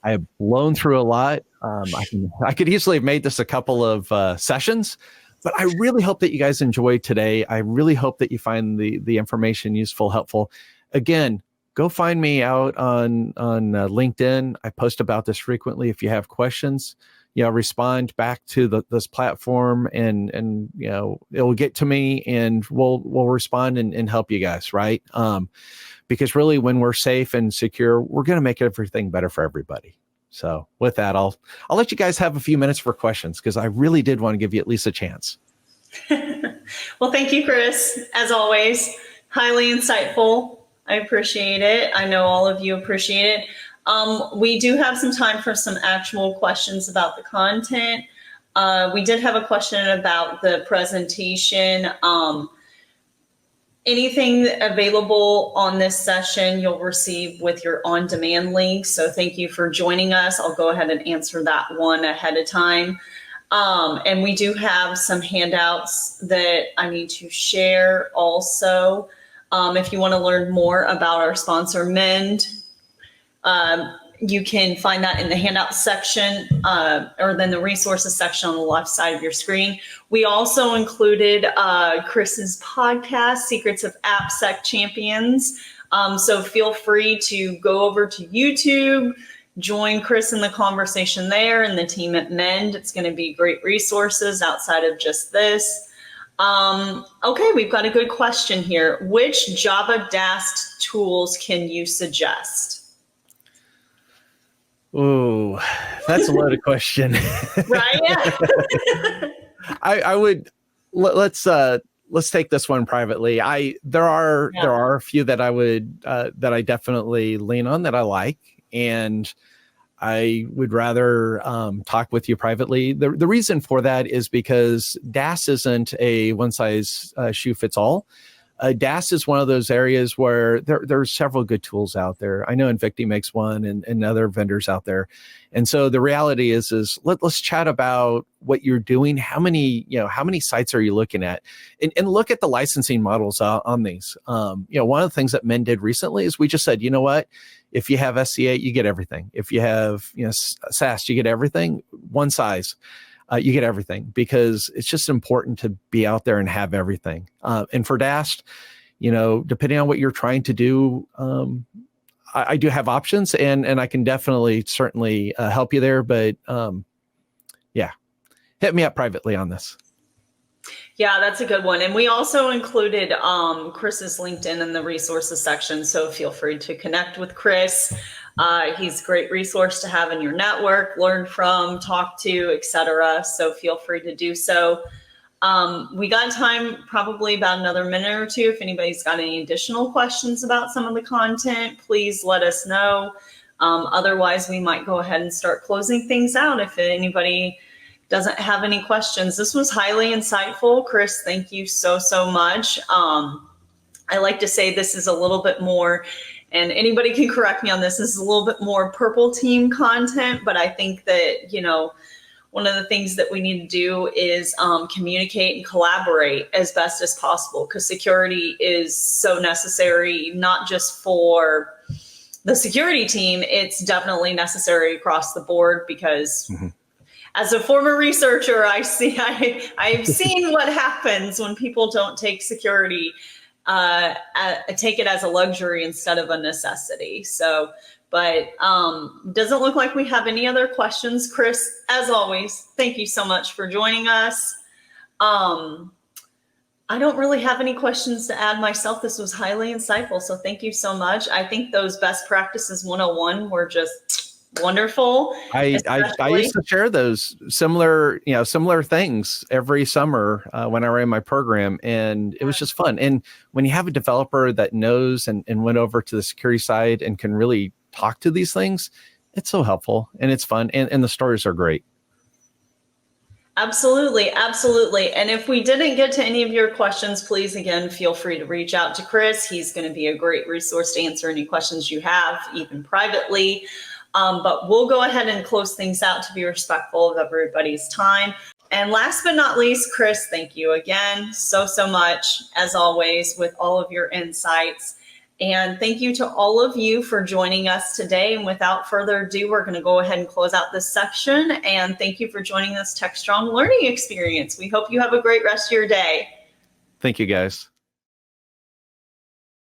I have blown through a lot. I could easily have made this a couple of sessions, but I really hope that you guys enjoyed today. I really hope that you find the information useful, helpful. Again, go find me out on LinkedIn. I post about this frequently. If you have questions, respond back to this platform, and it will get to me, and we'll respond and help you guys, right? Because really, when we're safe and secure, we're going to make everything better for everybody. So with that, I'll let you guys have a few minutes for questions, because I really did want to give you at least a chance. Well, thank you, Chris. As always, highly insightful. I appreciate it. I know all of you appreciate it. We do have some time for some actual questions about the content. We did have a question about the presentation. Anything available on this session you'll receive with your on-demand link. So thank you for joining us. I'll go ahead and answer that one ahead of time. And we do have some handouts that I need to share also. If you want to learn more about our sponsor, Mend, you can find that in the handout section or then the resources section on the left side of your screen. We also included Chris's podcast, Secrets of AppSec Champions. So feel free to go over to YouTube, join Chris in the conversation there and the team at Mend. It's going to be great resources outside of just this. Okay, we've got a good question here. Which Java DAST tools can you suggest? Oh, that's a loaded question. Right? Yeah. I would let's let's take this one privately. There are a few that I would that I definitely lean on that I like, and I would rather talk with you privately. The reason for that is because DAS isn't a one size shoe fits all. DAS is one of those areas where there's several good tools out there. I know Invicti makes one, and other vendors out there. And so the reality is let's chat about what you're doing. How many sites are you looking at? And look at the licensing models on these. One of the things that Men did recently is we just said, you know what? If you have SC8, you get everything. If you have SAST, you get everything. One size. You get everything, because it's just important to be out there and have everything. And for DAST, depending on what you're trying to do, I do have options, and I can certainly help you there. But hit me up privately on this. Yeah, that's a good one. And we also included Chris's LinkedIn in the resources section. So feel free to connect with Chris. He's a great resource to have in your network, learn from, talk to, etc. So feel free to do so. We got time, probably about another minute or two. If anybody's got any additional questions about some of the content, please let us know. Otherwise, we might go ahead and start closing things out if anybody doesn't have any questions. This was highly insightful. Chris, thank you so much. I like to say this is a little bit more, and anybody can correct me on this is a little bit more purple team content, but I think that, one of the things that we need to do is communicate and collaborate as best as possible, because security is so necessary, not just for the security team, it's definitely necessary across the board, because as a former researcher, I've seen what happens when people don't take security, take it as a luxury instead of a necessity. So, but doesn't look like we have any other questions. Chris, as always, thank you so much for joining us. I don't really have any questions to add myself. This was highly insightful, so thank you so much. I think those best practices 101 were just wonderful. I used to share those similar things every summer when I ran my program, and it was just fun. And when you have a developer that knows and went over to the security side and can really talk to these things, it's so helpful and it's fun, and the stories are great. Absolutely. And if we didn't get to any of your questions, please, again, feel free to reach out to Chris. He's going to be a great resource to answer any questions you have, even privately. But we'll go ahead and close things out to be respectful of everybody's time. And last but not least, Chris, thank you again so much, as always, with all of your insights. And thank you to all of you for joining us today. And without further ado, we're going to go ahead and close out this section. And thank you for joining this TechStrong learning experience. We hope you have a great rest of your day. Thank you, guys.